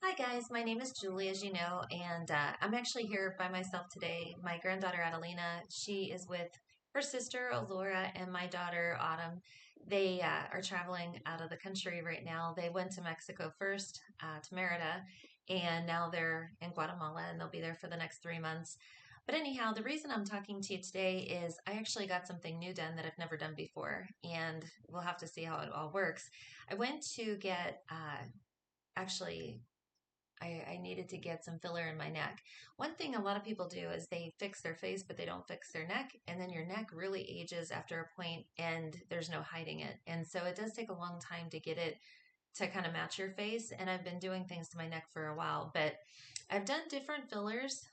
Hi guys, my name is Julie, as you know, and I'm actually here by myself today. My granddaughter Adelina, she is with her sister Alora and my daughter Autumn. They are traveling out of the country right now. They went to Mexico first, to Merida, and now they're in Guatemala and they'll be there for the next 3 months. But anyhow, the reason I'm talking to you today is I actually got something new done that I've never done before, and we'll have to see how it all works. I went to get actually I needed to get some filler in my neck. One thing a lot of people do is they fix their face, but they don't fix their neck. And then your neck really ages after a point and there's no hiding it. And so it does take a long time to get it to kind of match your face. And I've been doing things to my neck for a while, but I've done different fillers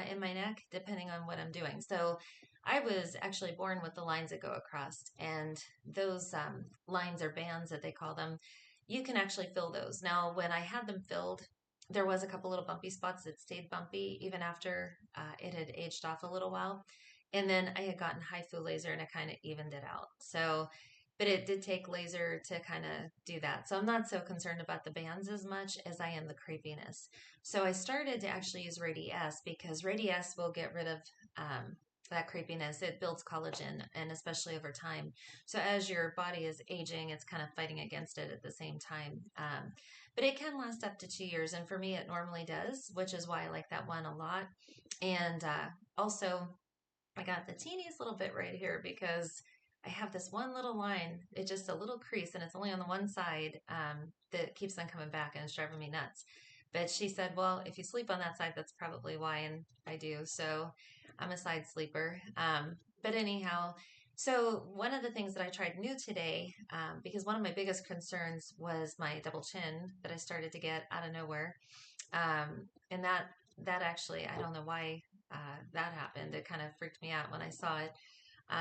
in my neck depending on what I'm doing. So I was actually born with the lines that go across, and those lines or bands that they call them, you can actually fill those. Now, when I had them filled, there was a couple little bumpy spots that stayed bumpy even after it had aged off a little while. And then I had gotten HIFU laser and it kind of evened it out. So but it did take laser to kind of do that. So I'm not so concerned about the bands as much as I am the creepiness. So I started to actually use Radiesse because Radiesse will get rid of that creepiness. It builds collagen, and especially over time. So as your body is aging, it's kind of fighting against it at the same time. But it can last up to 2 years, and for me, it normally does, which is why I like that one a lot. And also, I got the teeniest little bit right here because I have this one little line. It's just a little crease and it's only on the one side that keeps on coming back and it's driving me nuts. But she said, well, if you sleep on that side, that's probably why. And I do. So I'm a side sleeper. But anyhow, so one of the things that I tried new today, because one of my biggest concerns was my double chin that I started to get out of nowhere. And that actually, I don't know why that happened. It kind of freaked me out when I saw it.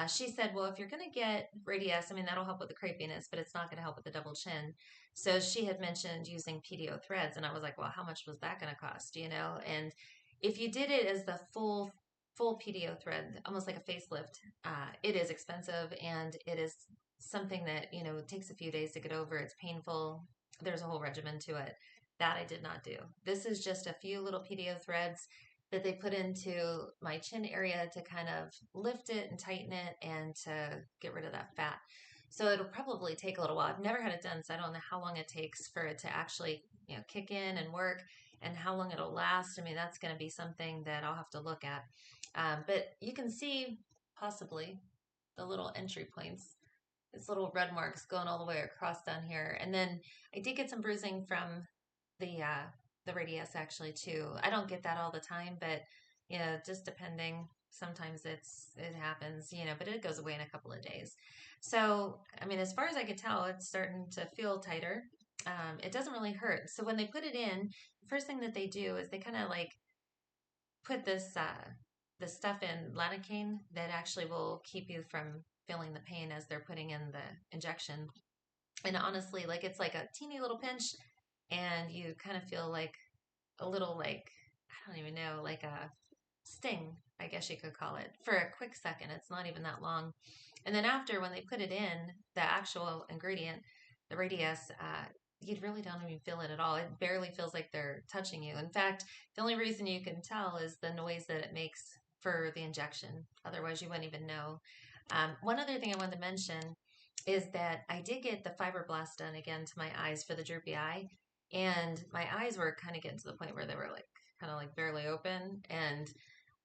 She said, well, if you're going to get Radiesse, I mean, that'll help with the crepiness, but it's not going to help with the double chin. So she had mentioned using PDO threads, and I was like, well, how much was that going to cost, And if you did it as the full PDO thread, almost like a facelift, it is expensive and it is something that, it takes a few days to get over. It's painful. There's a whole regimen to it. That I did not do. This is just a few little PDO threads that they put into my chin area to kind of lift it and tighten it and to get rid of that fat. So it'll probably take a little while. I've never had it done, so I don't know how long it takes for it to actually, kick in and work and how long it'll last. I mean, that's going to be something that I'll have to look at. But you can see possibly the little entry points. It's little red marks going all the way across down here. And then I did get some bruising from the uh the Radiesse actually too. I don't get that all the time, but just depending. Sometimes it happens, but it goes away in a couple of days. So, I mean, as far as I could tell, it's starting to feel tighter. It doesn't really hurt. So when they put it in, the first thing that they do is they kind of like put this stuff in lidocaine that actually will keep you from feeling the pain as they're putting in the injection. And honestly, like it's like a teeny little pinch, and you kind of feel like a little like I don't even know, like a sting, I guess you could call it, for a quick second. It's not even that long. And then after, when they put it in, the actual ingredient, the Radiesse, you really don't even feel it at all. It barely feels like they're touching you. In fact, the only reason you can tell is the noise that it makes for the injection. Otherwise, you wouldn't even know. One other thing I wanted to mention is that I did get the fibroblast done again to my eyes for the droopy eye. And my eyes were kind of getting to the point where they were like kind of like barely open. And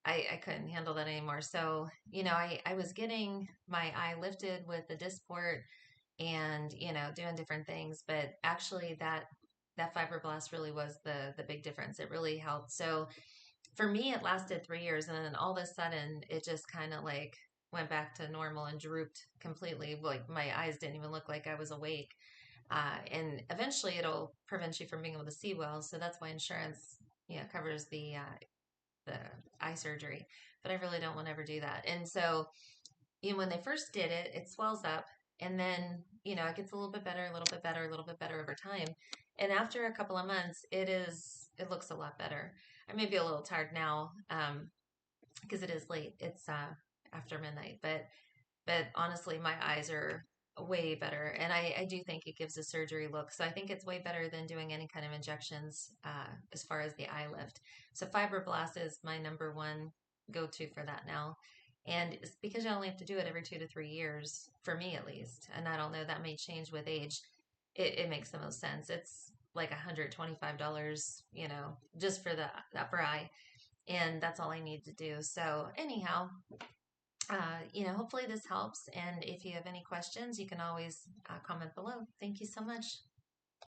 I couldn't handle that anymore. So, I was getting my eye lifted with the disc port and, doing different things. But actually that fibroblast really was the big difference. It really helped. So for me, it lasted 3 years. And then all of a sudden, it just kind of like went back to normal and drooped completely. Like my eyes didn't even look like I was awake. And eventually it'll prevent you from being able to see well. So that's why insurance, covers the eye surgery. But I really don't want to ever do that. And so, when they first did it, it swells up. And then, it gets a little bit better, a little bit better, a little bit better over time. And after a couple of months, it looks a lot better. I may be a little tired now, because it is late. It's after midnight, but honestly, my eyes are way better. And I do think it gives a surgery look. So I think it's way better than doing any kind of injections as far as the eye lift. So fibroblast is my number one go to for that now. And it's because you only have to do it every 2 to 3 years, for me at least. And I don't know, that may change with age. It makes the most sense. It's like $125, just for the upper eye. And that's all I need to do. So, anyhow, hopefully this helps. And if you have any questions, you can always comment below. Thank you so much.